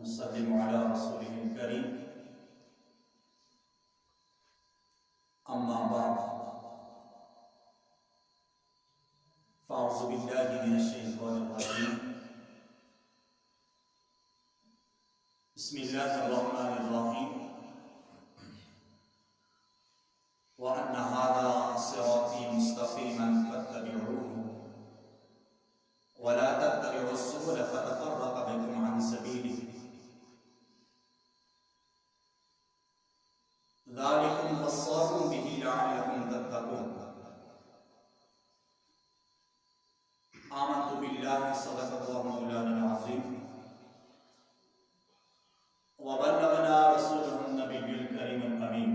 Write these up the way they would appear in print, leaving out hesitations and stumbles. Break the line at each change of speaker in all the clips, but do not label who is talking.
ونسلم على رسوله الكريم أما بعد فأعوذ بالله من الشيطان الرجيم بسم الله الرحمن الرحيم وأن هذا صراطي مستقيما فاتبعوه ولا تتبعوا السبل فتفرق بكم عن سبيله ذلكم وصاكم به لعلكم تتقون آمنت بالله صدق الله مولانا العظيم وبلغنا رسوله النبي الكريم الأمين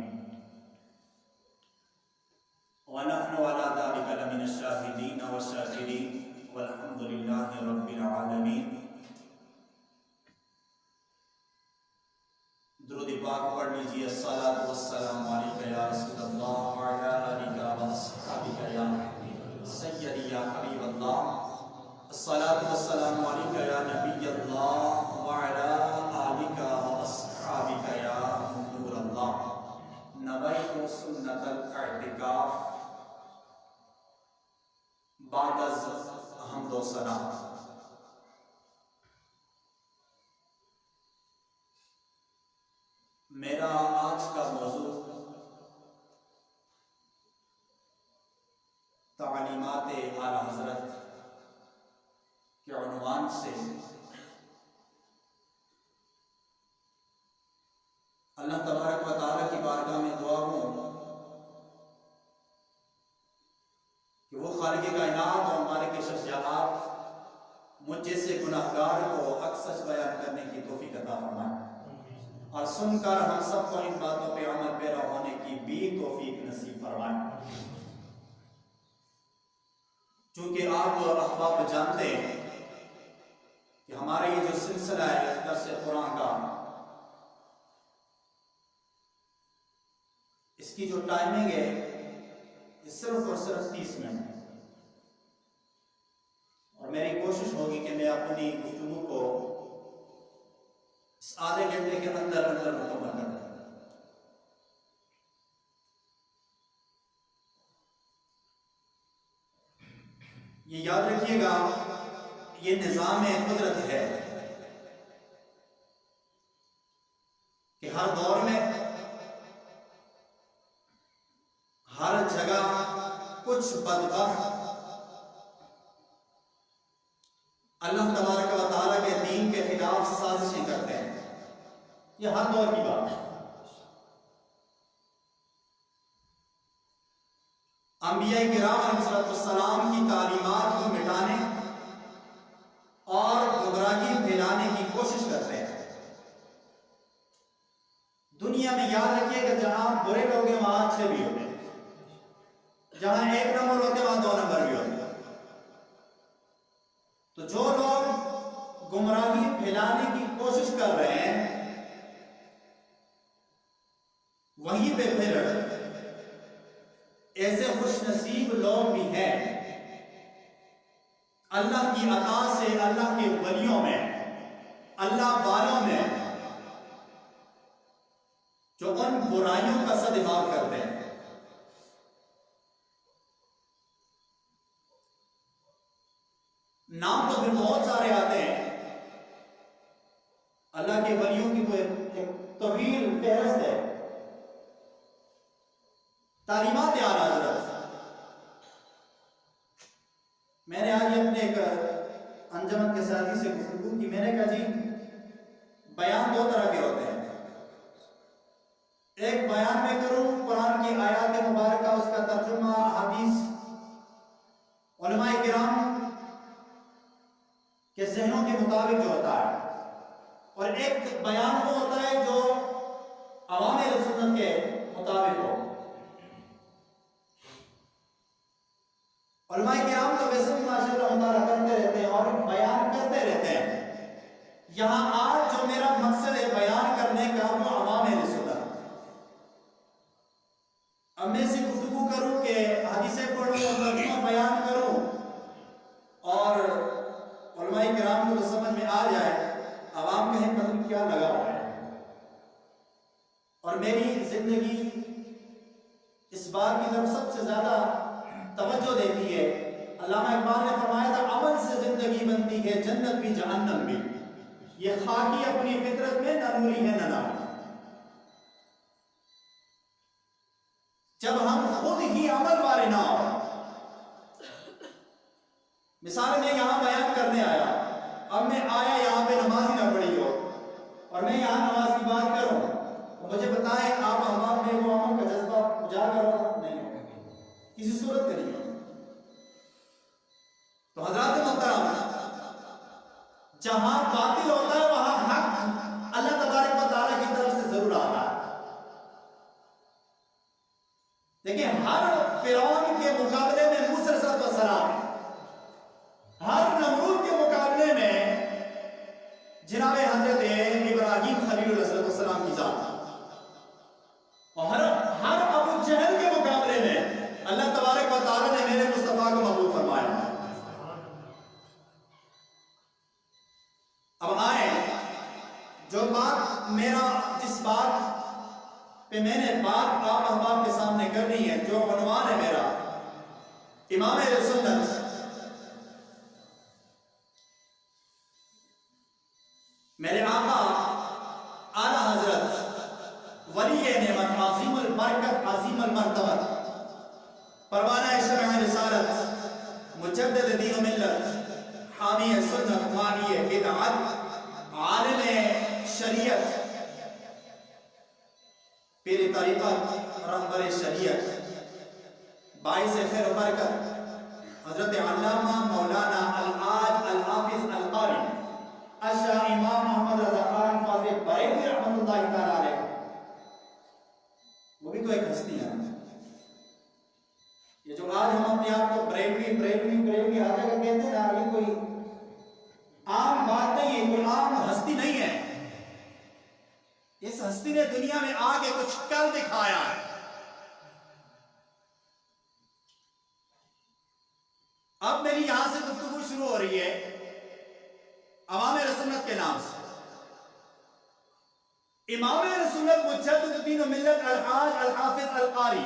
ونحن على ذلك لمن الشاهدين والشاكرين والحمد لله رب العالمين. درود پاک پڑھ لیجیے. الصلاۃ والسلام علیک یا رسول اللہ وعلی آلک واصحابک یا سیدی یا حبیب اللہ. الصلاۃ والسلام علیک یا نبی اللہ وعلی آلک واصحابک یا نور اللہ. نویت سنت الاعتکاف بعد از حمد و ثنا. میرا آج کا موضوع تعلیمات اعلیٰ حضرت کے عنوان سے اللہ تبارک و تعالیٰ کی بارگاہ میں دعا ہوں کہ وہ خالق کائنات اور مالک شخصیات مجھ جیسے گناہگار کو حق سچ بیان کرنے کی توفیق عطا فرمائے اور سن کر ہم سب کو ان باتوں پہ عمل پیرا ہونے کی بھی توفیق نصیب فرمائے. چونکہ آپ احباب جانتے ہیں کہ ہمارا یہ جو سلسلہ ہے درس قرآن کا، اس کی جو ٹائمنگ ہے یہ صرف اور صرف 30 منٹ ہے، اور میری کوشش ہوگی کہ میں اپنی گفتگو کو اس آدھے گھنٹے کے اندر مکمل کر دیں. یہ یاد رکھیے گا، یہ نظام قدرت ہے کہ ہر دور میں ہر جگہ کچھ بدبخت اللہ تبارک و تعالیٰ کے دین کے خلاف سازشیں کرتے ہیں. یہ ہر دور کی بات ہے. انبیاء کرام علیہ السلام کی تعلیمات کو مٹانے اور گمراہی پھیلانے کی کوشش کرتے ہیں. دنیا میں یاد رکھیے کہ جہاں برے لوگ ہیں وہاں اچھے بھی ہوتے ہیں، جہاں 1 نمبر ہوتے ہیں وہاں 2 نمبر بھی ہوتے ہیں. تو جو لوگ گمراہی پھیلانے کی کوشش کر رہے ہیں وہیں پہ پھر ایسے خوش نصیب لوگ بھی ہیں اللہ کی عطا سے، اللہ کے ولیوں میں، اللہ والوں میں، جو ان برائیوں کا صدبار کرتے ہیں. نام تو پھر بہت سارے آتے ہیں. اللہ کے ولیوں کی تو ایک طویل فہرست ہے. تعلیمات اعلیٰ حضرت، میں نے آج اپنے ایک انجمن کے ساتھی سے گفتگو کی. میں نے کہا جی بیان 2 طرح کے ہوتے ہیں. ایک بیان میں کروں قرآن کی آیات مبارکہ، اس کا ترجمہ حدیث علماء کرام کے ذہنوں کے مطابق جو ہوتا ہے، اور ایک بیان وہ ہوتا ہے جو عوام سنت کے مطابق ہو. علماء کرام تو ویسے بھی ماشاءاللہ مطالعہ کرتے رہتے ہیں اور بیان کرتے رہتے ہیں. یہاں آج جو میرا مقصد ہے بیان کرنے کا وہ عوام سنت. اب میں سے گفتگو کروں کہ حدیثیں پڑھوں اور ترجمہ بیان کروں اور علماء کرام کو تو سمجھ میں آ جائے، عوام کہیں پتہ کیا لگا ہوا ہے. اور میری زندگی اس بات کی طرف سب سے زیادہ توجہ دیتی ہے. علامہ اقبال نے فرمایا تھا عمل سے زندگی بنتی ہے جنت بھی جہنم بھی. یہ خاکی اپنی فطرت میں نہ نوری ہے نہ ناری. جب ہم خود ہی عمل والے نہ ہو. مثال میں یہاں بیان کرنے آیا, اب میں آیا یہاں پہ نماز ہی نہ پڑھی ہو اور میں یہاں نماز کی بات کروں تو مجھے بتائیں آپ احباب میں وہ عمل کا جذبہ اجاگر ہوگا؟ نہیں ہوگا, کسی صورت کا نہیں ہوگا. تو حضرات محترم, جہاں باطل ہوتا ہے وہاں حق اللہ تبارک و تعالیٰ کی طرف سے ضرور آتا ہے. دیکھیں ہر فرعون کے مقابلے میں موسیٰ علیہ السلام, ہر نمرود کے مقابلے میں جناب حضرت ابراہیم خلیل السلام کی ذات, اور ہر ابو جہل کے مقابلے میں اللہ تبارک و تعالیٰ نے میرے مصطفیٰ کو محبوب فرمایا. اب آئیں جو بات میرا جس بات پہ میں نے بات آپ احباب کے سامنے کرنی ہے, جو عنوان ہے میرا امام اہل سنت میرے آقا اعلیٰ حضرت ولی نعمت عظیم البرکت عظیم المرتبت پروانہ شرح رسالت مجدد دین و ملت حامی سنت مانی بدعت عالم شریعت پیر طریقت رہبر شریعت باعث خیر و برکت حضرت علامہ مولانا الحاج الحافظ القاری اشرح امام محمد رضا خان فاضل بریلوی رحمۃ اللہ تعالی علیہ, وہ بھی تو ایک ہستی ہے. یہ جو آج ہم اپنے آپ کو بریلوی ہر جگہ کہتے ہیں نا, یہ کوئی عام بات نہیں ہے, کوئی عام ہستی نہیں ہے. اس ہستی نے دنیا میں آگے کچھ کر دکھایا ہے. اب میری یہاں سے گفتگو شروع ہو رہی ہے عوام رسولت کے نام سے. امام رسولت مجدد دین و ملت الحاج الحافظ القاری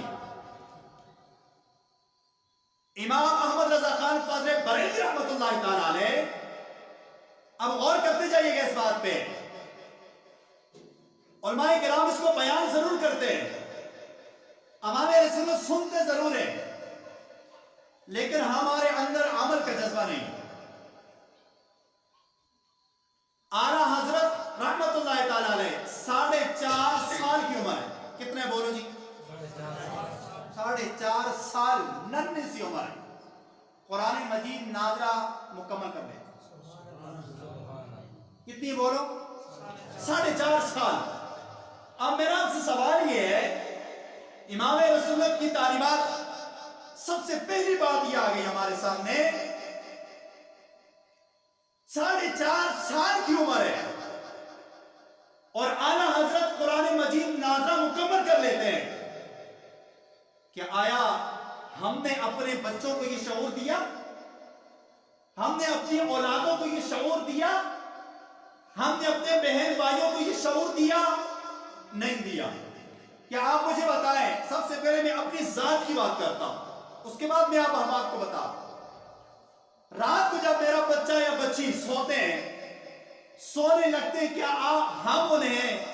امام احمد رضا خان فاضل بریلوی رحمۃ اللہ تعالی علیہ. اب غور کرتے جائیے گا اس بات پہ. علماء کرام اس کو بیان ضرور کرتے ہیں, امام رسولت سنتے ضرور ہیں, لیکن ہمارے اندر عمل کا جذبہ نہیں. اعلیٰ حضرت رحمت اللہ تعالی علیہ 4.5 سال کی عمر ہے. کتنے بولو جی؟ 4.5 سال, ننھی سی عمر ہے. قرآن مجید ناظرہ مکمل کر دے. کتنی بولو؟ 4.5 سال. اب میرا آپ سے سوال یہ ہے, امام رسولت کی تعلیمات سب سے پہلی بات یہ آ گئی ہمارے سامنے, 4.5 سال کی عمر ہے اور اعلیٰ حضرت قرآن مجید نازلہ مکمل کر لیتے ہیں. کہ آیا ہم نے اپنے بچوں کو یہ شعور دیا؟ ہم نے اپنی اولادوں کو یہ شعور دیا؟ ہم نے اپنے بہن بھائیوں کو یہ شعور دیا؟ نہیں دیا. کیا آپ مجھے بتائیں, سب سے پہلے میں اپنی ذات کی بات کرتا ہوں, اس کے بعد میں آپ احباب کو بتا. رات کو جب میرا بچہ یا بچی سوتے ہیں, سونے لگتے ہیں, کیا ہم انہیں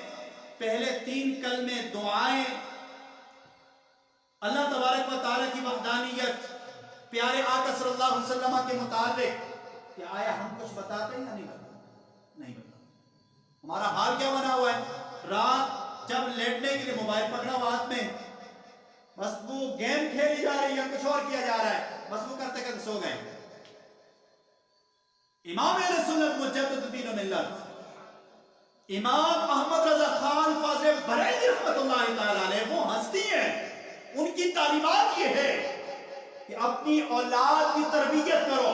پہلے 3 کلمے دعائیں اللہ تبارک و تعالیٰ کی وحدانیت, پیارے آقا صلی اللہ علیہ وسلم کے مطابق, کہ آیا ہم کچھ بتاتے ہیں یا نہیں بتاتے؟ نہیں بتاتے. ہمارا حال کیا بنا ہوا ہے, رات جب لیٹنے کے لیے موبائل پکڑا ہوا ہاتھ میں, بس وہ گیم کھیلی جا رہی ہے, کچھ اور کیا جا رہا ہے, بس وہ کرتے کرتے سو گئے. امام اہل سنت مجدد دین و ملت امام احمد رضا خان فاضل بریلوی رحمۃ اللہ تعالی علیہ وہ ہستی ہیں, ان کی تعلیمات یہ ہے کہ اپنی اولاد کی تربیت کرو.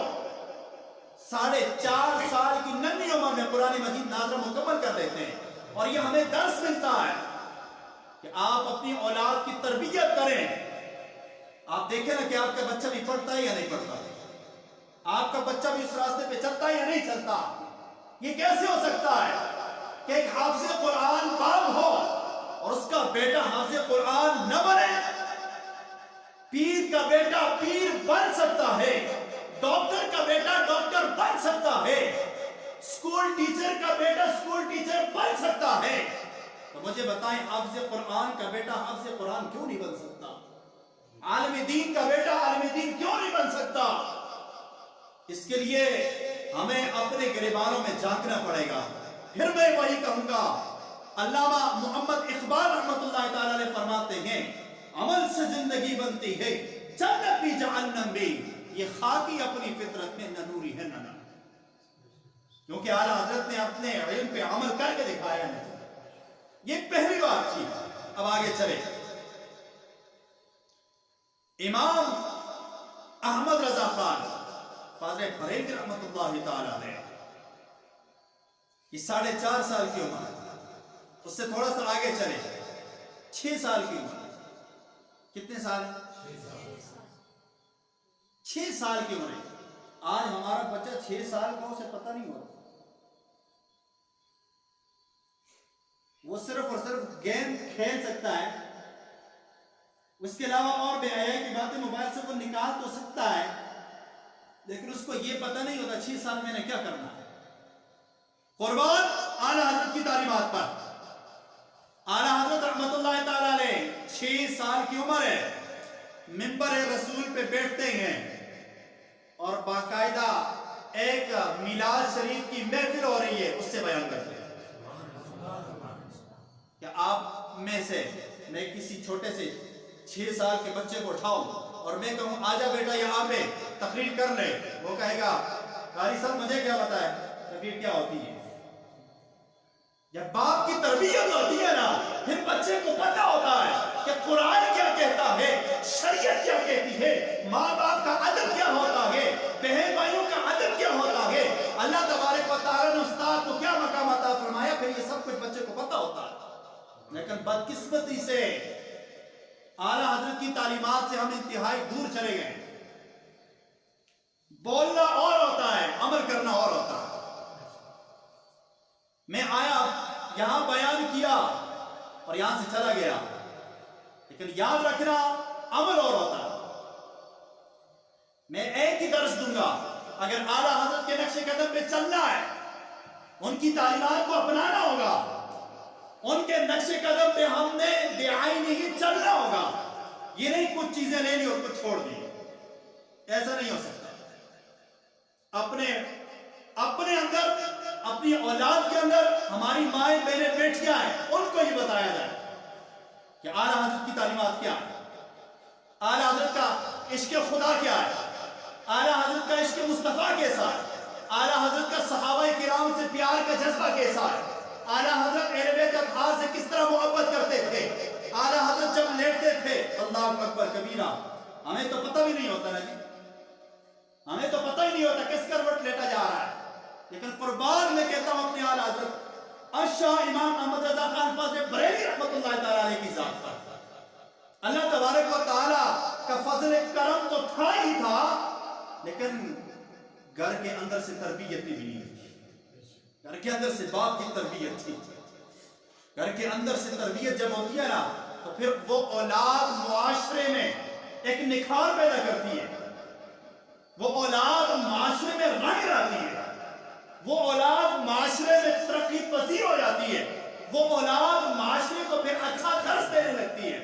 4.5 سال کی ننھی عمر میں قرآن مجید نازلہ مکمل کر دیتے ہیں, اور یہ ہمیں درس ملتا ہے کہ آپ اپنی اولاد کی تربیت کریں. آپ دیکھیں نا کہ آپ کا بچہ بھی پڑھتا ہے یا نہیں پڑھتا, آپ کا بچہ بھی اس راستے پہ چلتا ہے یا نہیں چلتا. یہ کیسے ہو سکتا ہے
کہ ایک حافظ قرآن باپ ہو اور اس کا بیٹا حافظ قرآن نہ بنے. پیر کا بیٹا پیر بن سکتا ہے، ڈاکٹر کا بیٹا ڈاکٹر بن سکتا ہے، اسکول ٹیچر کا بیٹا اسکول ٹیچر بن سکتا ہے. تو مجھے بتائیں حافظ قرآن کا بیٹا حافظ قرآن کیوں نہیں بن سکتا؟ عالم دین کا بیٹا عالم دین کیوں نہیں بن سکتا؟ اس کے لیے ہمیں اپنے گریبانوں میں جھانکنا پڑے گا. پھر میں وہی کہوں گا، علامہ محمد اقبال رحمۃ اللہ تعالی علیہ فرماتے ہیں عمل سے زندگی بنتی ہے، جنت بھی جہنم بھی، یہ خاکی اپنی فطرت میں نہ نوری ہے نہ نور. کیونکہ اعلیٰ حضرت نے اپنے علم پہ عمل کر کے دکھایا ہے. یہ پہلی بات تھی. اب آگے چلے. امام احمد رضا خان فاضل بریلوی رحمۃ اللہ تعالی علیہ، یہ 4.5 سال کی عمر ہے. اس سے تھوڑا سا آگے چلے 6 سال کی عمر. کتنے سال؟ 6 سال کی عمر ہے. آج ہمارا بچہ 6 سال کا اسے پتہ نہیں ہوتا. وہ صرف اور صرف گیم کھیل سکتا ہے، اس کے علاوہ اور بے حیائی کی باتیں موبائل سے وہ نکال تو سکتا ہے، لیکن اس کو یہ پتہ نہیں ہوتا 6 سال میں نے کیا کرنا ہے. قربان اعلیٰ حضرت کی تعلیمات پر. اعلیٰ حضرت رحمۃ اللہ تعالی علیہ 6 سال کی عمر ہے، منبر رسول پہ بیٹھتے ہیں اور باقاعدہ ایک میلاد شریف کی محفل ہو رہی ہے، اس سے بیان کرتے ہیں کہ آپ میں سے میں کسی چھوٹے سے 6 سال کے بچے کو اٹھاؤں اور میں کہوں آجا بیٹا یہاں پہ تقریر کر لے، وہ کہے گا قاری صاحب مجھے کیا پتا ہے تقریر کیا ہوتی ہے. جب باپ کی تربیت ہوتی ہے نا، پھر بچے کو پتا ہوتا ہے کہ قرآن کیا کہتا ہے، شریعت کیا کہتی ہے، ماں باپ کا ادب کیا ہوتا ہے، بہن بھائیوں کا ادب کیا ہوتا ہے، اللہ تبارک و تعالیٰ نے استاد کو کیا مقام عطا فرمایا، پھر یہ سب کچھ بچے کو پتا ہوتا ہے. لیکن بدقسمتی سے اعلیٰ حضرت کی تعلیمات سے ہم انتہائی دور چلے گئے. بولنا اور ہوتا ہے، عمل کرنا اور ہوتا ہے. میں آیا یہاں بیان کیا اور یہاں سے چلا گیا، لیکن یاد رکھنا عمل اور ہوتا ہے. میں ایک ہی درس دوں گا، اگر اعلیٰ حضرت کے نقش قدم پہ چلنا ہے، ان کی تعلیمات کو اپنانا ہوگا، ان کے نقش قدم پہ ہم نے بے آئینی ہی چلنا ہوگا. یہ نہیں کچھ چیزیں لے لی اور کچھ چھوڑ دی، ایسا نہیں ہو سکتا. اپنے اندر، اپنی اولاد کے اندر ہماری مائیں بہنیں بیٹیاں ہیں، ان کو یہ بتایا جائے کہ اعلیٰ حضرت کی تعلیمات کیا ہے، اعلیٰ حضرت کا عشق خدا کیا ہے، اعلیٰ حضرت کا عشق مصطفیٰ کیسا ہے، اعلیٰ حضرت کا صحابہ کرام سے پیار کا جذبہ کیسا ہے، اعلیٰ حضرت اہل بیت اطہار سے کس طرح محبت کرتے تھے، اعلیٰ حضرت جب لیٹتے تھے اللہ اکبر کبیرہ، ہمیں تو پتہ بھی نہیں ہوتا نا جی، ہمیں تو پتہ ہی نہیں ہوتا کس کروٹ لیٹا جا رہا ہے. لیکن قربان میں کہتا ہوں اپنے اعلیٰ حضرت الشاہ امام احمد رضا خان فاضل بریلوی رحمۃ اللہ تعالی علیہ کی ذات پر اللہ تبارک و تعالی کا فضل کرم تو تھا ہی تھا، لیکن گھر کے اندر سے تربیت بھی نہیں تھی. گھر کے اندر سے باپ کی تربیت تھی. گھر کے اندر سے تربیت جب ہوتی ہے نا، تو پھر وہ اولاد معاشرے میں ایک نکھار پیدا کرتی ہے، وہ اولاد معاشرے میں رنگ لاتی ہے، وہ اولاد معاشرے میں ترقی پذیر ہو جاتی ہے، وہ اولاد معاشرے کو پھر اچھا درس دینے لگتی ہے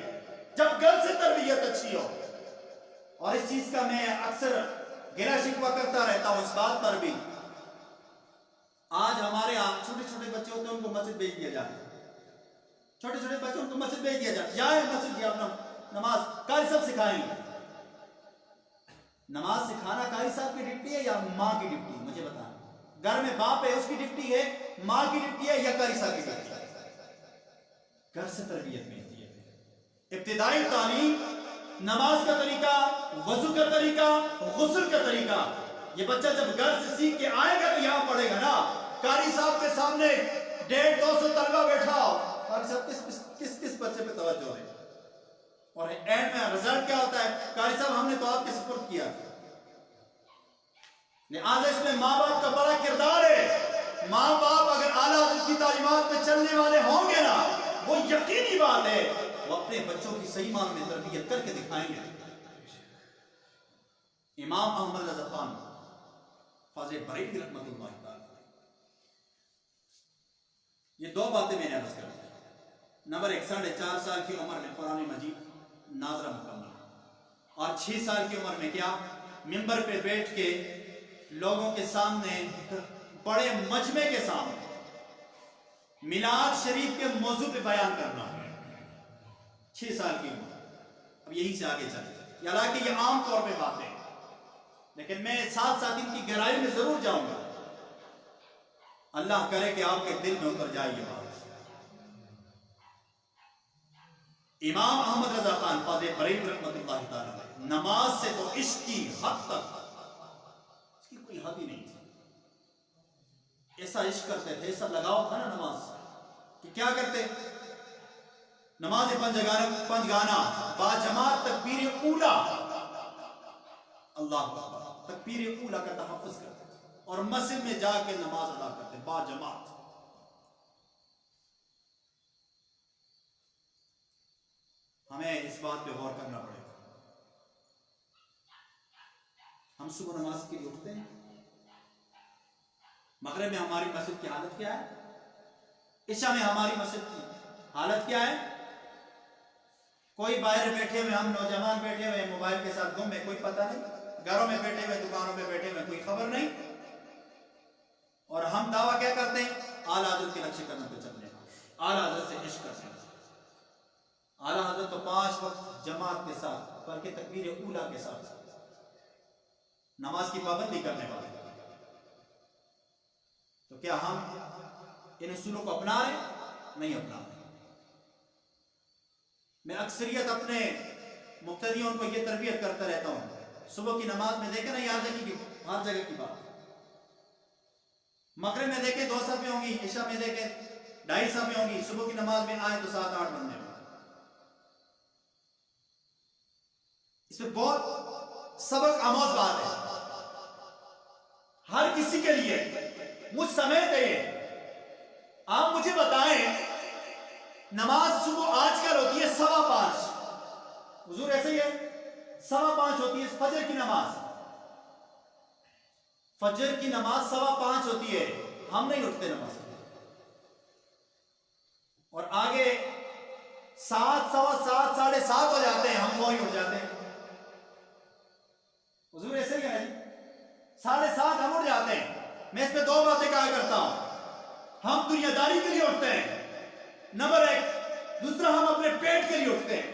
جب گھر سے تربیت اچھی ہو. اور اس چیز کا میں اکثر گلہ شکوہ کرتا رہتا ہوں اس بات پر بھی. آج ہمارے یہاں چھوٹے چھوٹے بچے ہوتے ہیں، ان کو مسجد بھیج دیا جاتا ہے، چھوٹے چھوٹے بچوں ان کو مسجد بھیج دیا جاتا ہے، جائیں مسجد کی اپنا نماز قاری صاحب سکھائیں گے. نماز سکھانا قاری صاحب کی ڈیوٹی ہے یا ماں کی ڈیوٹی؟ مجھے بتانا. گھر میں باپ ہے اس کی ڈیوٹی ہے، ماں کی ڈیوٹی ہے یا قاری صاحب کی ڈیوٹی ہے؟ گھر سے تربیت ملتی ہے. ابتدائی تعلیم، نماز کا طریقہ، وضو کا طریقہ، غسل کا طریقہ، یہ بچہ جب گھر سے سیکھ کے آئے گا تو یہاں پڑھے گا نا. قاری صاحب کے سامنے 150-200 طلبہ بیٹھا ہو، قاری صاحب کس بچے پہ توجہ ہے، اور اینڈ میں رزلٹ کیا ہوتا ہے؟ قاری صاحب ہم نے تو آپ کے سپرد کیا. لہذا اس میں ماں باپ کا بڑا کردار ہے. ماں باپ اگر اعلیٰ حضرت کی تعلیمات پہ چلنے والے ہوں گے نا، وہ یقینی بات ہے وہ اپنے بچوں کی صحیح معنوں میں تربیت کر کے دکھائیں گے۔ امام احمد رضا خان فاضل بریلوی رحمۃ اللہ تعالی، یہ دو باتیں میں نے عرض کر دی۔ نمبر ایک، 4.5 سال کی عمر میں قرآن مجید ناظرہ مکمل، اور 6 سال کی عمر میں کیا ممبر پہ بیٹھ کے لوگوں کے سامنے، بڑے مجمع کے سامنے میلاد شریف کے موضوع پہ بیان کرنا۔ 6 سال کی عمر، اب یہی سے آگے چلے، حالانکہ یہ عام طور پہ باتیں، لیکن میں ساتھ ساتھ ان کی گہرائی میں ضرور جاؤں گا۔ اللہ کرے کہ آپ کے دل میں اتر جائے یہ بات۔ امام احمد رضا خان فاضل بریلوی رحمۃ اللہ تعالی نماز سے تو عشق کی حد تک، اس کی کوئی حد ہی نہیں تھی، ایسا عشق کرتے تھے، ایسا لگاؤ تھا نا نماز سے کہ کیا کرتے، نماز پنج گانا با جماعت تکبیر اولا، اللہ اکبر، تکبیر اولا کا تحفظ کرتے تھے، اور مسجد میں جا کے نماز ادا کرتے با جماعت۔ ہمیں اس بات پہ غور کرنا پڑے گا۔ ہم صبح نماز کے لیے اٹھتے ہیں، مغرب میں ہماری مسجد کی حالت کیا ہے، عشاء میں ہماری مسجد کی حالت کیا ہے، کوئی باہر بیٹھے ہوئے، ہم نوجوان بیٹھے ہوئے موبائل کے ساتھ گم میں، کوئی پتہ نہیں، گھروں میں بیٹھے ہوئے، دکانوں میں بیٹھے ہوئے، کوئی خبر نہیں، اور ہم دعویٰ کیا کرتے ہیں، اعلیٰ حضرت کے نقش قدم پہ چلنے کا، اعلیٰ حضرت سے عشق کرتے ہیں۔ اعلیٰ حضرت تو 5 وقت جماعت کے ساتھ، بلکہ تکبیر اولا کے ساتھ نماز کی پابندی کرنے والے، تو کیا ہم ان اصولوں کو اپنا رہے؟ نہیں اپنا رہے۔ میں اکثریت اپنے مقتدیوں کو یہ تربیت کرتا رہتا ہوں، صبح کی نماز میں دیکھیں نا، یاد رکھیں کہ ہر جگہ کی بات، مغرب میں دیکھیں 2 صفیں ہوں گی، عشاء میں دیکھیں 2.5 صفیں ہوں گی، صبح کی نماز میں آئے تو 7-8 بندے ہوں۔ اس میں بہت سبق آموز بات ہے، ہر کسی کے لیے، مجھ سمیت ہے یہ۔ آپ مجھے بتائیں، نماز صبح آج کل ہوتی ہے 5:15، حضور ایسے ہی ہے 5:15 ہوتی ہے فجر کی نماز، فجر کی نماز 5:15 ہوتی ہے، ہم نہیں اٹھتے نماز، اور آگے 7, 7:15, 7:30 ہو جاتے ہیں، ہم فوری اٹھ جاتے ہیں۔ حضور ایسے ہی ہے، 7:30 ہم اٹھ جاتے ہیں۔ میں اس پہ 2 باتیں کہا کرتا ہوں، ہم دنیا داری کے لیے اٹھتے ہیں، نمبر 1، دوسرا ہم اپنے پیٹ کے لیے اٹھتے ہیں،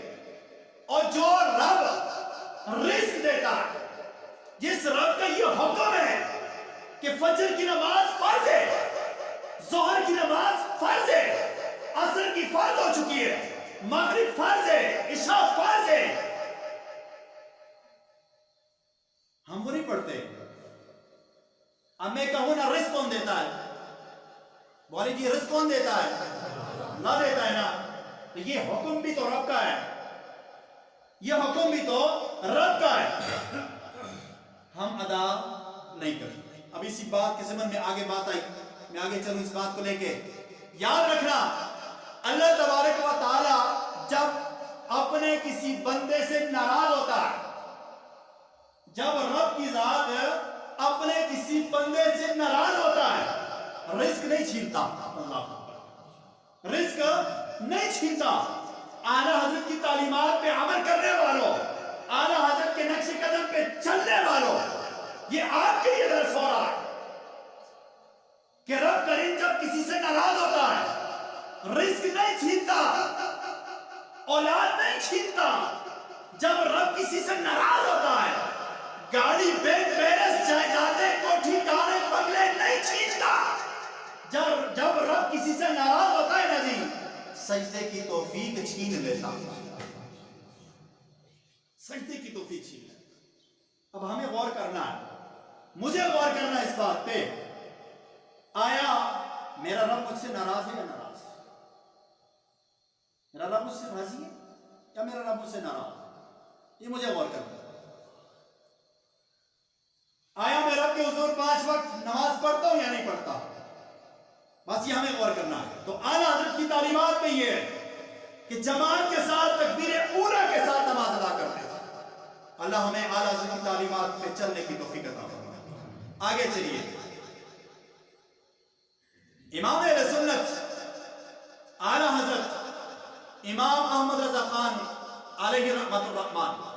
اور جو رب رزق دیتا ہے، جس رب کا یہ حکم ہے کہ فجر کی نماز فرض ہے، ظہر کی نماز فرض ہے، عصر کی فرض ہو چکی ہے، مغرب فرض ہے، عشاء فرض ہے، ہم وہ نہیں پڑھتے۔ اب میں کہوں نا رزق کون دیتا ہے، بولے جی رزق کون دیتا ہے، اللہ دیتا ہے نا، تو یہ حکم بھی تو رب کا ہے، یہ حکم بھی تو رب کا ہے، ہم ادا نہیں کرتے۔ اب اسی بات کے ضمن میں آگے بات آئی، میں آگے چلوں اس بات کو لے کے، یاد رکھنا اللہ تبارک و تعالی جب اپنے کسی بندے سے ناراض ہوتا ہے، جب رب کی ذات اپنے کسی بندے سے ناراض ہوتا ہے، رزق نہیں چھینتا، اللہ رزق نہیں چھینتا۔ اعلیٰ حضرت کی تعلیمات پہ عمل کرنے والوں، اعلیٰ حضرت کے نقش قدم پہ چلنے والوں، یہ آپ کے لیے درس ہو رہا ہے کہ رب کریم جب کسی سے ناراض ہوتا ہے، رزق نہیں چھینتا، اولاد نہیں چھینتا۔ جب رب کسی سے ناراض ہوتا ہے، گاڑی بینک بیلنس جائیدادیں کوٹھی کاریں بنگلے نہیں چھینتا۔ جب رب کسی سے ناراض ہوتا ہے نا جی، سجدے کی توفیق چھین لیتا، سجدے کی توفیق چھین لیتا۔ اب ہمیں غور کرنا ہے، مجھے غور کرنا ہے اس بات پہ، آیا میرا رب مجھ سے ناراض ہے یا ناراض ہے؟ میرا رب مجھ سے راضی ہے یا میرا رب مجھ سے ناراض ہے؟ یہ مجھے غور کرنا ہے۔ آیا میں رب کے حضور 5 وقت نماز پڑھتا ہوں یا نہیں پڑھتا؟ ہمیں غور کرنا ہے. تو اعلیٰ حضرت کی تعلیمات میں یہ ہے کہ جماعت کے ساتھ تکبیر اولیٰ کے ساتھ نماز ادا کرتے ہیں. اللہ ہمیں اعلیٰ حضرت کی تعلیمات پہ چلنے کی توفیق عطا فرمائے. آگے چلیے. امام اہل سنت اعلیٰ حضرت امام احمد رضا خان علیہ رحمت الرحمن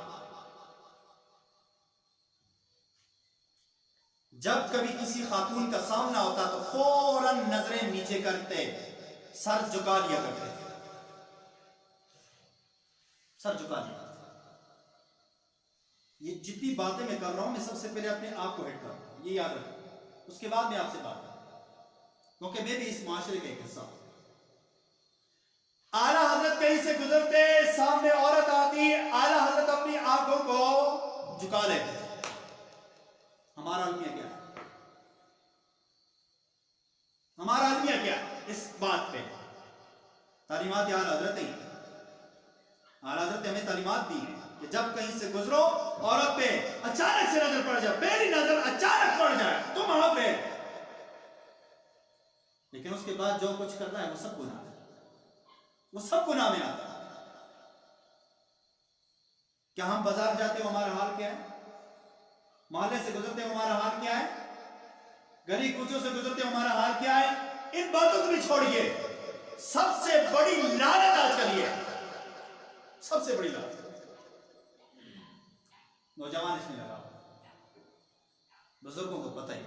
جب کبھی کسی خاتون کا سامنا ہوتا تو فوراً نظریں نیچے کرتے, سر جھکا لیا کرتے, سر جھکا لیا. یہ جتنی باتیں میں کر رہا ہوں میں سب سے پہلے اپنے آپ کو ہٹ کر رہا ہوں, یہ یاد رکھیں, اس کے بعد میں آپ سے بات کروں کیونکہ میں بھی اس معاشرے کا ایک حصہ ہوں. اعلیٰ حضرت کہیں سے گزرتے, سامنے عورت آتی, اعلیٰ حضرت اپنی آنکھوں کو جھکا لیتے. ہمارا المیہ کیا ہے؟ ہمارا المیہ کیا ہے اس بات پہ؟ تعلیمات اعلیٰ حضرت ہی. اعلیٰ حضرت نے ہمیں تعلیمات دی ہیں کہ جب کہیں سے گزرو عورت پہ اچانک سے نظر پڑ جائے, پہلی نظر اچانک پڑ جائے تو معاف ہے, لیکن اس کے بعد جو کچھ کرنا ہے وہ سب گناہ ہے, وہ سب گناہ میں آتا ہے. کیا ہم بازار جاتے ہو ہمارا حال کیا ہے؟ محلے سے گزرتے ہو ہمارا حال کیا ہے؟ گلی کوچوں سے گزرتے ہو ہمارا حال کیا ہے؟ ان باتوں کو بھی چھوڑیے. سب سے بڑی لعنت آج کل یہ ہے, سب سے بڑی لعنت نوجوان اس میں لگا, بزرگوں کو پتہ ہی.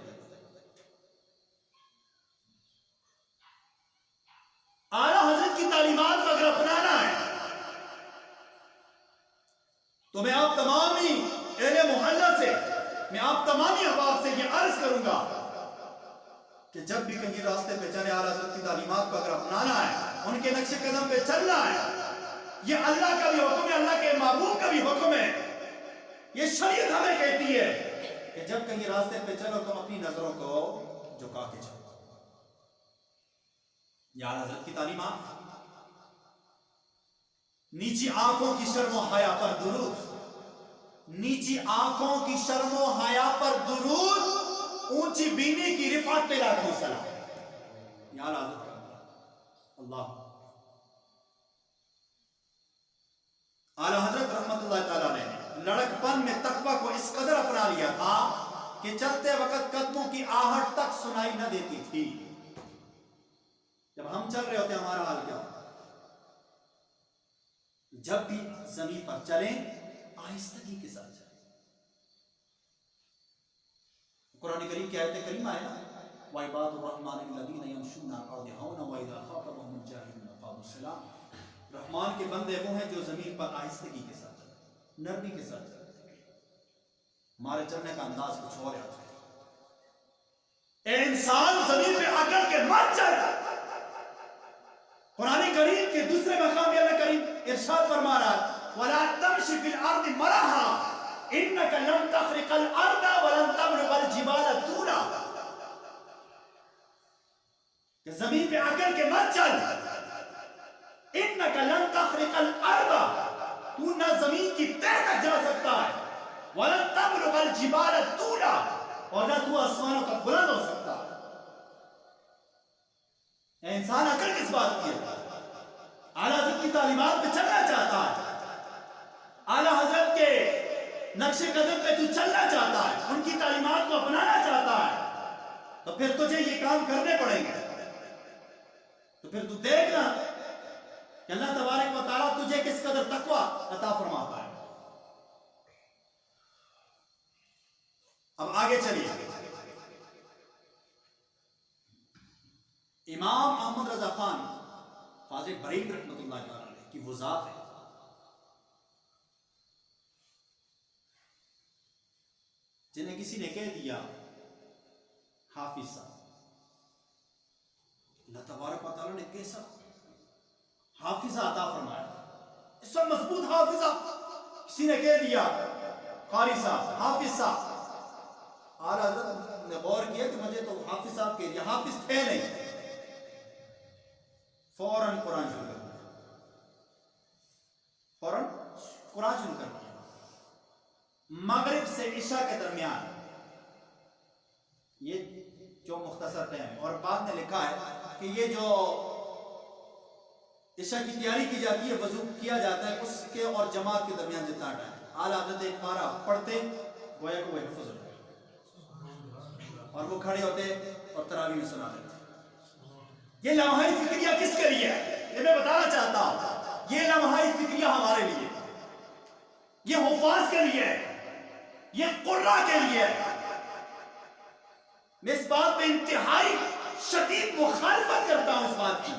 اعلیٰ حضرت کی تعلیمات کو اگر اپنانا ہے تو میں آپ تمامی اہل محلہ سے, میں آپ تمامی احباب سے یہ عرض کروں گا کہ جب بھی کہیں راستے پہ چلے اعلیٰ حضرت کی تعلیمات کو اگر اپنانا ہے, ان کے نقش قدم پہ چلنا ہے, یہ اللہ کا بھی حکم ہے, اللہ کے محبوب کا بھی حکم ہے. یہ شریعت ہمیں کہتی ہے کہ جب کہیں راستے پہ چلو تم اپنی نظروں کو جھکا کے چلو. یہ اعلیٰ حضرت کی تعلیمات. نیچی آنکھوں کی شرم و حیا پر درود, نیچی آنکھوں کی شرم و حیا پر درود, اونچی بینی کی رفعت پہ لاکھوں سلام. یہ اعلیٰ حضرت کا اللہ. اعلیٰ حضرت رحمت اللہ تعالیٰ نے لڑکپن میں تقوی کو اس قدر اپنا لیا تھا کہ چلتے وقت قدموں کی آہٹ تک سنائی نہ دیتی تھی. جب ہم چل رہے ہوتے ہمارا حال کیا ہوتا؟ جب بھی زمین پر چلیں آہستگی کے ساتھ چلیں. قرآن کریم کی آیت کریمہ ہے نا, وَعِبَادُ الرَّحْمَنِ الَّذِينَ يَمْشُونَ عَلَى الْأَرْضِ هَوْنًا وَإِذَا خَاطَبَهُمُ الْجَاهِلُونَ قَالُوا سَلَامًا. رحمان کے بندے وہ ہیں جو زمین پر آہستگی کے ساتھ چلتے, نرمی کے ساتھ چلتے. ہمارے چلنے کا انداز کچھ اور ہے. اے انسان زمین پہ اکڑ کے مت چل. قرآن کریم کے دوسرے مقام میں اللہ کریم ارشاد فرما رہا ہے, وَلَا تَمْشِ فِي الْأَرْضِ مَرَحًا إِنَّكَ لَن تَخْرِقَ الْأَرْضَ وَلَن تَبْلُغَ الْجِبَالَ طُولًا. کہ زمین پہ اکڑ کے مت چل. إِنَّكَ لَن تَخْرِقَ الْأَرْضَ, تو نہ زمین کی تہہ تک جا سکتا ہے, وَلَن تَبْلُغَ الْجِبَالَ طُولًا, اور نہ تو آسمانوں کا بلند ہو سکتا. انسان عقل کس بات کی ہے؟ اعلیٰ حضرت کی تعلیمات پہ چلنا چاہتا ہے, اعلیٰ حضرت کے نقش قدم پہ تو چلنا چاہتا ہے, ان کی تعلیمات کو اپنانا چاہتا ہے, تو پھر تجھے یہ کام کرنے پڑیں گے. تو پھر تو دیکھنا کہ اللہ تبارک و تعالیٰ تجھے کس قدر تقویٰ عطا فرماتا ہے. اب آگے چلیے. امام احمد رضا خان فاضل بریلوی رحمۃ اللہ تعالی کی وہ ذات ہے جنہیں کسی نے کہہ دیا حافظ صاحب. اللہ تبارک و تعالی نے کیسا حافظہ عطا فرمایا, اس وقت مضبوط حافظہ. کسی نے کہہ دیا قاری صاحب, حافظ صاحب. اعلیٰ حضرت نے غور کیا کہ مجھے تو حافظ صاحب کہہ دیا, حافظ تھے نہیں. فوراً قرآن شروع کر دیا, فوراً قرآن شروع کر دیا. مغرب سے عشاء کے درمیان, یہ جو مختصر ٹائم, اور بعد میں لکھا ہے کہ یہ جو عشاء کی تیاری کی جاتی ہے، وضو کیا جاتا ہے، اس کے اور جماعت کے درمیان جتنا ٹائم، اعلیٰ حضرت ایک پارہ پڑھتے گویا کہ وہ حفظ ہوتا اور وہ کھڑے ہوتے اور تراویح میں سنا دیتے. یہ لمحہ فکریہ کس کے لیے ہے؟ یہ میں بتانا چاہتا ہوں، یہ لمحہ فکریہ ہمارے لیے، یہ حفاظ کے لیے ہے، یہ قرہ کے لیے ہے. میں اس بات پہ انتہائی شدید مخالفت کرتا ہوں. اس بات کی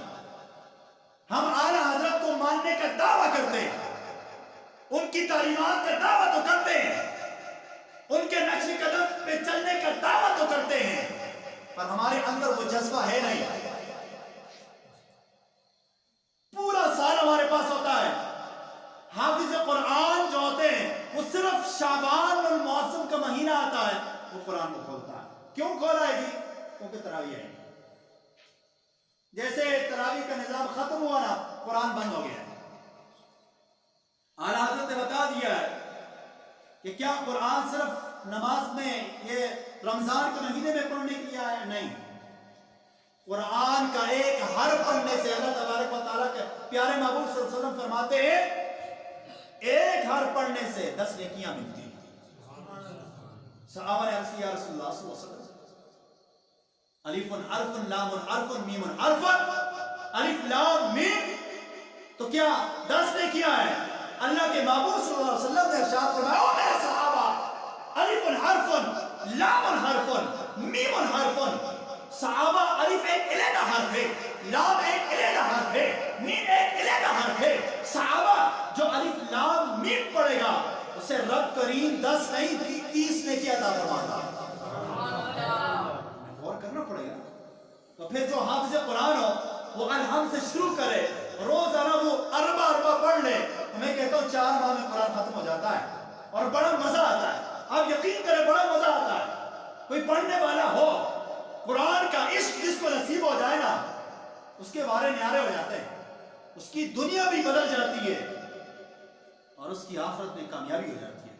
ہم اعلیٰ حضرت کو ماننے کا دعویٰ کرتے ہیں، ان کی تعلیمات کا دعویٰ تو کرتے ہیں، ان کے نقش قدم پہ چلنے کا دعویٰ تو کرتے ہیں، پر ہمارے اندر وہ جذبہ ہے نہیں. پورا سال ہمارے پاس ہوتا ہے، حافظ قرآن جو ہوتے ہیں وہ صرف شعبان اور موسم کا مہینہ آتا ہے وہ قرآن کو کھولتا ہے. کیوں کھولا ہے جی؟ کیونکہ تراویح ہے. جیسے تراویح کا نظام ختم ہوا نا، قرآن بند ہو گیا. اعلیٰ حضرت نے بتا دیا ہے کہ کیا قرآن صرف نماز میں یہ رمضان کے مہینے میں پڑھنے کے لیے آیا؟ نہیں. قرآن کا ایک حرف پڑھنے سے اللہ تبارک و تعالیٰ کے پیارے محبوب صلی اللہ علیہ وسلم فرماتے ہیں ایک حرف پڑھنے سے 10 نیکیاں ملتی ہیں. صحابہ نے عرض کیا یا رسول اللہ صلی اللہ علیہ وسلم، الف حرف لام حرف میم حرف، الف لام میم تو کیا 10 نیکیاں ہیں؟ اللہ کے محبوب صلی اللہ علیہ وسلم نے ارشاد فرمایا او میرے صحابہ، الف حرف لام حرف میم حرف. صحابہ الف ایک علیحدہ حرف ہے، لام ایک علیحدہ حرف ہے، میم ایک علیحدہ حرف ہے. صحابہ جو الف لام میم پڑھے گا اسے رب کریم 10 نہیں 30 نیکی عطا فرماتا. غور کرنا پڑے گا. تو پھر جو حافظ قرآن ہو وہ الحمد سے شروع کرے، روزانہ وہ اربع پڑھ لے. میں کہتا ہوں 4 ماہ میں قرآن ختم ہو جاتا ہے اور بڑا مزہ آتا ہے. آپ یقین کریں بڑا مزہ آتا ہے. کوئی پڑھنے والا ہو، قرآن کا عشق جس کو نصیب ہو جائے نا، اس کے وارے نیارے ہو جاتے ہیں، اس کی دنیا بھی بدل جاتی ہے اور اس کی آخرت میں کامیابی ہو جاتی ہے.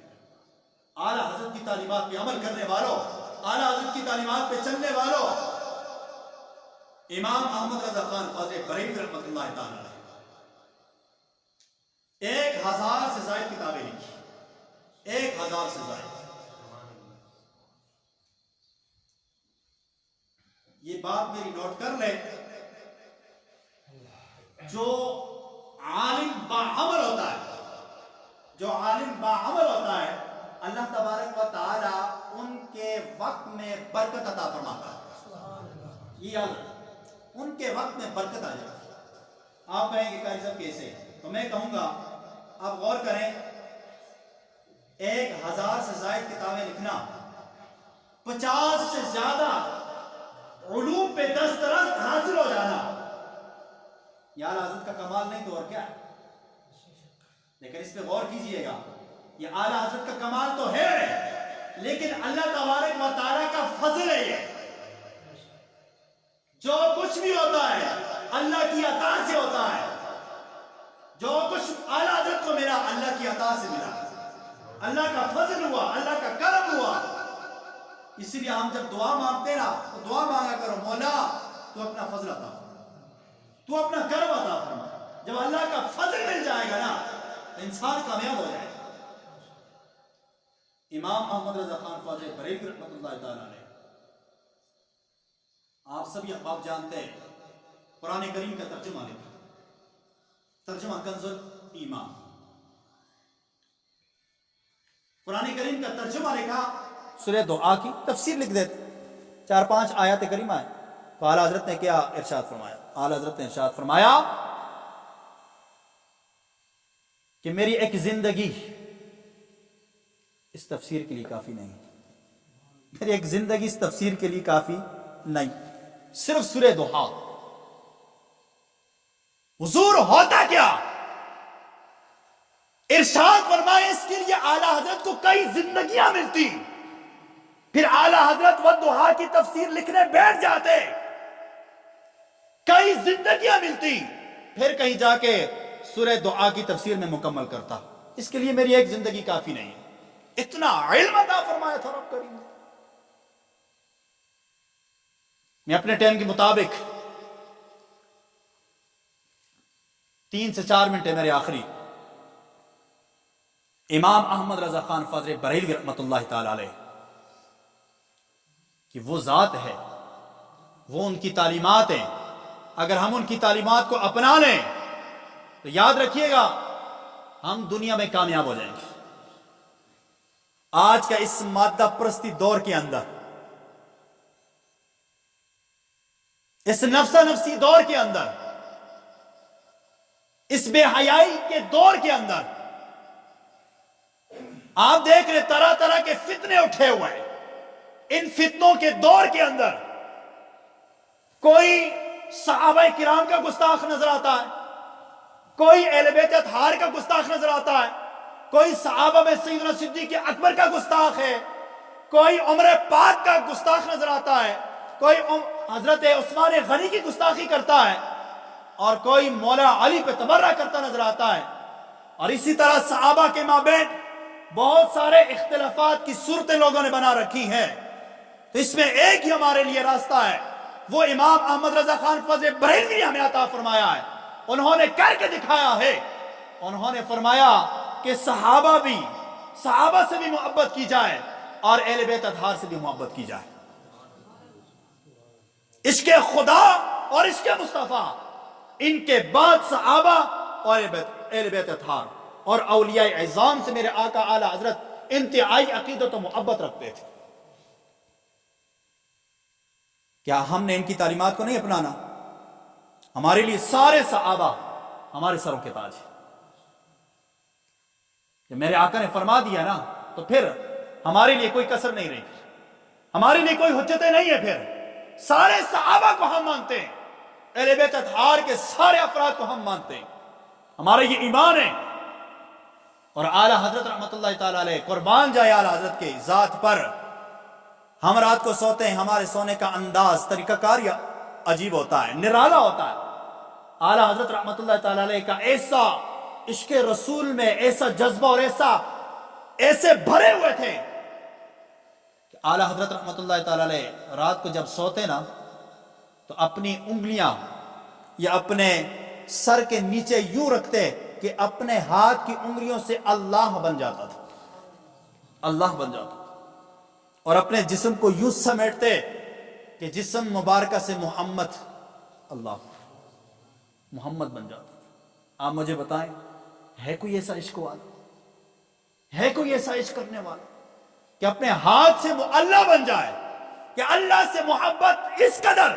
اعلیٰ حضرت کی تعلیمات پہ عمل کرنے والوں، اعلیٰ حضرت کی تعلیمات پہ چلنے والوں، امام احمد رضا خان فاضل بریلوی رحمۃ اللہ تعالی 1000 سے زائد کتابیں لکھی، 1000 سے زائد. یہ بات میری نوٹ کر لے، جو عالم باعمل ہوتا ہے، جو عالم باعمل ہوتا ہے، اللہ تبارک و تعالی ان کے وقت میں برکت عطا فرماتا ہے. یہ یاد رکھیں، ان کے وقت میں برکت آ جاتی ہے. آپ کہیں گے قاری صاحب کیسے؟ تو میں کہوں گا آپ غور کریں، 1000 سے زائد کتابیں لکھنا، 50 سے زیادہ علوم پہ دسترس حاصل ہو جانا، یا اعلیٰ حضرت کا کمال نہیں تو اور کیا ہے؟ لیکن اس پہ غور کیجئے گا، یہ اعلیٰ حضرت کا کمال تو ہے لیکن اللہ تبارک و تعالیٰ کا فضل ہے. یہ جو کچھ بھی ہوتا ہے اللہ کی عطا سے ہوتا ہے. جو کچھ اعلیٰ حضرت کو ملا اللہ کی عطا سے ملا، اللہ کا فضل ہوا، اللہ کا کرم ہوا. اس لیے ہم جب دعا مانگتے نا تو دعا مانگا کرو مولا تو اپنا فضل عطا فرما، تو اپنا کرم عطا فرما. جب اللہ کا فضل مل جائے گا نا تو انسان کامیاب ہو جائے گا. امام احمد رضا خان فاضل بریلوی رحمۃ اللہ تعالی علیہ، آپ سبھی احباب جانتے ہیں، قرآن کریم کا ترجمہ لکھا، ترجمہ کنز الایمان. قرآن کریم کا ترجمہ لکھا، سورہ دعا کی تفسیر لکھ دیتے، 4-5 آیات کریمہ ہیں. تو اعلیٰ حضرت نے کیا ارشاد فرمایا؟ اعلیٰ حضرت نے ارشاد فرمایا کہ میری ایک زندگی اس تفسیر کے لیے کافی نہیں، میری ایک زندگی اس تفسیر کے لیے کافی نہیں، صرف سورہ دعا. حضور ہوتا کیا؟ ارشاد فرمائے اس کے لیے اعلیٰ حضرت کو کئی زندگیاں ملتی، پھر اعلیٰ حضرت والدعا کی تفسیر لکھنے بیٹھ جاتے، کئی زندگیاں ملتی، پھر کہیں جا کے سورہ دعا کی تفسیر میں مکمل کرتا. اس کے لیے میری ایک زندگی کافی نہیں ہے. اتنا علم عطا فرمایا تھا رب کریم نے. میں اپنے ٹائم کے مطابق 3 سے 4 منٹ ہے میرے آخری. امام احمد رضا خان فاضل بریلوی رحمۃ اللہ تعالی علیہ کہ وہ ذات ہے، وہ ان کی تعلیمات ہیں. اگر ہم ان کی تعلیمات کو اپنا لیں تو یاد رکھیے گا ہم دنیا میں کامیاب ہو جائیں گے. آج کا اس مادہ پرستی دور کے اندر، اس نفسا نفسی دور کے اندر، اس بے حیائی کے دور کے اندر آپ دیکھ رہے طرح طرح کے فتنے اٹھے ہوئے ہیں. ان فتنوں کے دور کے اندر کوئی صحابہ کرام کا گستاخ نظر آتا ہے، کوئی اہل بیت اطہار کا گستاخ نظر آتا ہے، کوئی صحابہ میں سیدنا صدیق اکبر کا گستاخ ہے، کوئی عمر پاک کا گستاخ نظر آتا ہے، کوئی حضرت عثمان غنی کی گستاخی کرتا ہے، اور کوئی مولا علی پہ تبرہ کرتا نظر آتا ہے. اور اسی طرح صحابہ کے مابین بہت سارے اختلافات کی صورتیں لوگوں نے بنا رکھی ہیں. تو اس میں ایک ہی ہمارے لیے راستہ ہے، وہ امام احمد رضا خان فاضل بریلوی نے ہمیں عطا فرمایا ہے. انہوں نے کر کے دکھایا ہے. انہوں نے فرمایا کہ صحابہ سے بھی محبت کی جائے اور اہل بیت اطہار سے بھی محبت کی جائے. عشق خدا اور عشق مصطفیٰ، ان کے بعد صحابہ اور اہل بیت اطہار اور اولیاء اعظام سے میرے آقا اعلی حضرت انتہائی عقیدت و محبت رکھتے تھے. کیا ہم نے ان کی تعلیمات کو نہیں اپنانا؟ ہمارے لیے سارے صحابہ ہمارے سروں کے تاج ہیں. جب میرے آقا نے فرما دیا نا تو پھر ہمارے لیے کوئی کسر نہیں رہی، ہمارے لیے کوئی حجتیں نہیں ہے. پھر سارے صحابہ کو ہم مانتے ہیں، اہل بیت اطہار کے سارے افراد کو ہم مانتے ہیں. ہمارا یہ ایمان ہے. اور اعلی حضرت رحمت اللہ تعالی علیہ، قربان جائے اعلی حضرت کے ذات پر. ہم رات کو سوتے ہیں، ہمارے سونے کا انداز، طریقہ کار عجیب ہوتا ہے، نرالا ہوتا ہے. اعلی حضرت رحمت اللہ تعالی علیہ کا ایسا عشق رسول میں ایسا جذبہ اور ایسے بھرے ہوئے تھے کہ اعلی حضرت رحمت اللہ تعالی علیہ رات کو جب سوتے نا تو اپنی انگلیاں یا اپنے سر کے نیچے یوں رکھتے کہ اپنے ہاتھ کی انگلیوں سے اللہ بن جاتا تھا، اللہ بن جاتا تھا. اور اپنے جسم کو یوں سمیٹتے کہ جسم مبارکہ سے اللہ محمد بن جاتا تھا. آپ مجھے بتائیں، ہے کوئی ایسا عشق والا، ہے کوئی ایسا عشق کرنے والا کہ اپنے ہاتھ سے وہ اللہ بن جائے، کہ اللہ سے محبت اس قدر.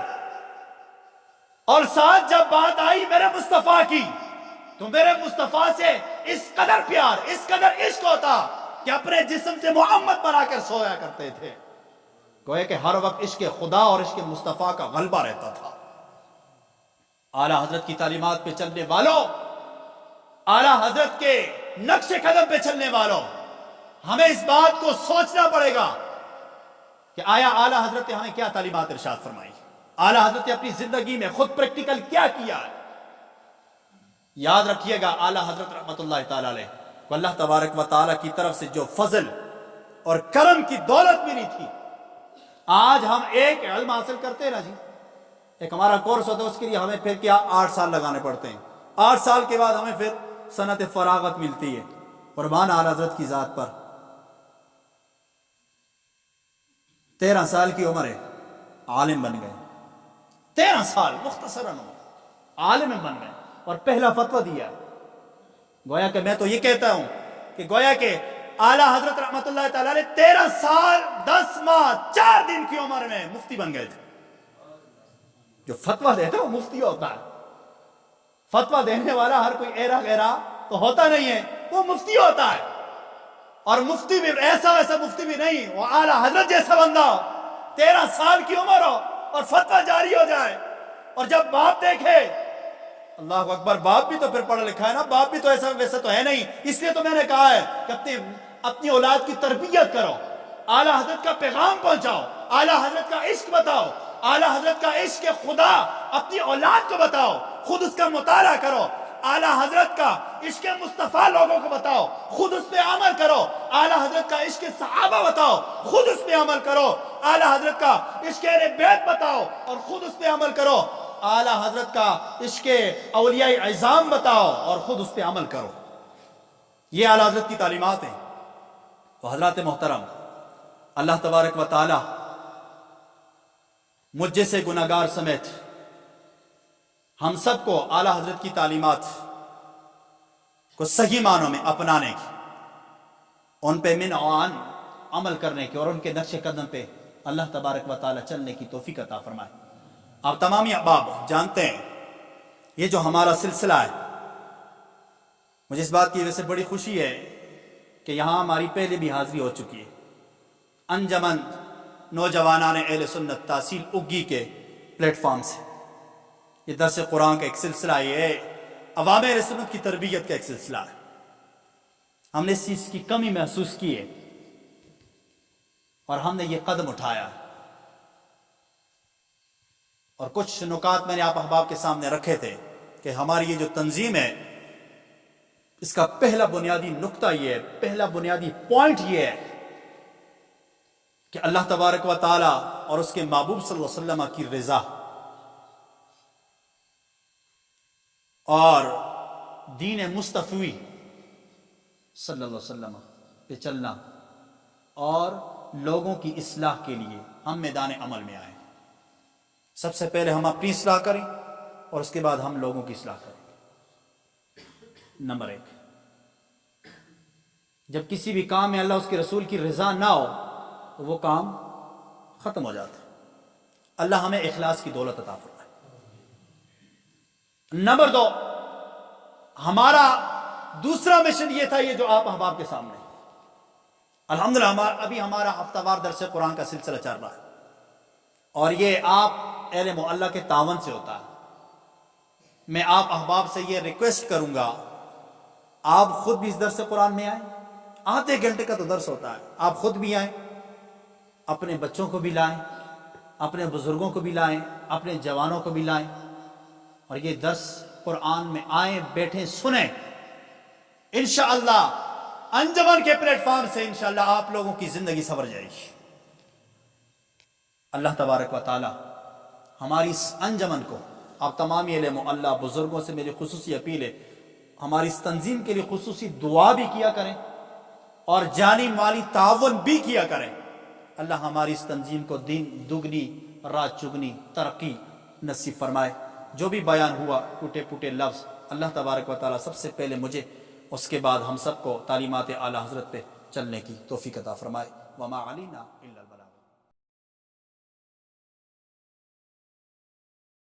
اور ساتھ جب بات آئی میرے مصطفیٰ کی تو میرے مصطفیٰ سے اس قدر پیار، اس قدر عشق ہوتا کہ اپنے جسم سے محمد بنا کر سویا کرتے تھے. گویا کہ ہر وقت عشق خدا اور عشق مصطفیٰ کا غلبہ رہتا تھا. اعلی حضرت کی تعلیمات پہ چلنے والوں، اعلی حضرت کے نقش قدم پہ چلنے والوں، ہمیں اس بات کو سوچنا پڑے گا کہ آیا اعلی حضرت نے ہمیں کیا تعلیمات ارشاد فرمائی، اعلی حضرت نے اپنی زندگی میں خود پریکٹیکل کیا کیا ہے. یاد رکھیے گا اعلی حضرت رحمت اللہ تعالی علیہ کو اللہ تبارک و تعالی کی طرف سے جو فضل اور کرم کی دولت ملی تھی. آج ہم ایک علم حاصل کرتے ہیں نا جی، ایک ہمارا کورس ہوتا ہے، اس کے لیے ہمیں پھر کیا 8 سال لگانے پڑتے ہیں. 8 سال کے بعد ہمیں پھر صنعت فراغت ملتی ہے. قربان اعلی حضرت کی ذات پر 13 سال کی عمر ہے، عالم بن گئے. 13 سال مختصراً عالم بن گئے اور پہلا فتویٰ دیا. گویا کہ میں تو یہ کہتا ہوں کہ گویا کہ اعلی حضرت رحمت اللہ تعالی علیہ 13 سال 10 ماہ 4 دن کی عمر میں مفتی بن گئے تھے. جو فتویٰ دیتا ہے وہ مفتی ہوتا ہے. فتویٰ دینے والا ہر کوئی ایرا غیرا تو ہوتا نہیں ہے، وہ مفتی ہوتا ہے. اور مفتی بھی ایسا ویسا مفتی بھی نہیں، وہ اعلی حضرت جیسا بندہ ہو، 13 سال کی عمر ہو اور فتویٰ جاری ہو جائے. اور جب باپ دیکھے، اللہ اکبر، باپ بھی تو پھر پڑھا لکھا ہے نا، باپ بھی تو ایسا ویسا تو ہے نہیں. اس لیے تو میں نے کہا ہے کہ اپنی اولاد کی تربیت کرو، اعلی حضرت کا پیغام پہنچاؤ، اعلی حضرت کا عشق بتاؤ، اعلی حضرت کا عشق خدا اپنی اولاد کو بتاؤ، خود اس کا مطالعہ کرو. اعلی حضرت کا عشق مصطفیٰ لوگوں کو بتاؤ، خود اس پہ عمل کرو. اعلی حضرت کا عشق صحابہ بتاؤ، خود اس پہ عمل کرو. اعلی حضرت کا عشق اہل بیت بتاؤ اور خود اس پہ عمل کرو. اعلیٰ حضرت کا عشق اولیاء اعظام بتاؤ اور خود اس پہ عمل کرو. یہ اعلیٰ حضرت کی تعلیمات ہیں. تو حضرات محترم، اللہ تبارک و تعالی مجھ جیسے گناہگار سمیت ہم سب کو اعلیٰ حضرت کی تعلیمات کو صحیح معنوں میں اپنانے کی، ان پہ من آن عمل کرنے کی اور ان کے نقش قدم پہ اللہ تبارک و تعالی چلنے کی توفیق عطا فرمائے. آپ تمامی احباب جانتے ہیں یہ جو ہمارا سلسلہ ہے، مجھے اس بات کی وجہ سے بڑی خوشی ہے کہ یہاں ہماری پہلے بھی حاضری ہو چکی ہے. انجمن نوجوانان اہل سنت تحصیل اگی کے پلیٹ فارم سے یہ درس قرآن کا ایک سلسلہ، یہ عوام اہل سنت کی تربیت کا ایک سلسلہ ہے. ہم نے اس چیز کی کمی محسوس کی ہے اور ہم نے یہ قدم اٹھایا، اور کچھ نکات میں نے آپ احباب کے سامنے رکھے تھے کہ ہماری یہ جو تنظیم ہے اس کا پہلا بنیادی نقطہ یہ ہے، پہلا بنیادی پوائنٹ یہ ہے کہ اللہ تبارک و تعالی اور اس کے محبوب صلی اللہ علیہ وسلم کی رضا اور دین مصطفی صلی اللہ علیہ وسلم پہ چلنا اور لوگوں کی اصلاح کے لیے ہم میدان عمل میں آئیں. سب سے پہلے ہم اپنی اصلاح کریں اور اس کے بعد ہم لوگوں کی اصلاح کریں. نمبر 1، جب کسی بھی کام میں اللہ اس کے رسول کی رضا نہ ہو تو وہ کام ختم ہو جاتا ہے. اللہ ہمیں اخلاص کی دولت عطا فرمائے. نمبر 2، ہمارا دوسرا مشن یہ تھا، یہ جو آپ احباب کے سامنے الحمدللہ ابھی ہمارا ہفتہ وار درس قرآن کا سلسلہ چل رہا ہے اور یہ آپ اہل محلہ کے تعاون سے ہوتا ہے. میں آپ احباب سے یہ ریکویسٹ کروں گا، آپ خود بھی اس درس قرآن میں آئیں. آدھے گھنٹے کا تو درس ہوتا ہے، آپ خود بھی آئیں، اپنے بچوں کو بھی لائیں، اپنے بزرگوں کو بھی لائیں، اپنے جوانوں کو بھی لائیں اور یہ درس قرآن میں آئیں، بیٹھیں، سنیں. انشاءاللہ انجمن کے پلیٹ فارم سے انشاءاللہ آپ لوگوں کی زندگی سنور جائے گی. اللہ تبارک و تعالی ہماری اس انجمن کو، آپ تمام اہل محلہ بزرگوں سے میری خصوصی اپیل ہے، ہماری اس تنظیم کے لیے خصوصی دعا بھی کیا کریں اور جانی مالی تعاون بھی کیا کریں. اللہ ہماری اس تنظیم کو دین دگنی رات چگنی ترقی نصیب فرمائے. جو بھی بیان ہوا ٹوٹے پھوٹے لفظ، اللہ تبارک و تعالی سب سے پہلے مجھے، اس کے بعد ہم سب کو تعلیمات اعلیٰ حضرت پہ چلنے کی توفیق عطا فرمائے. وما علینا الا البلاغ.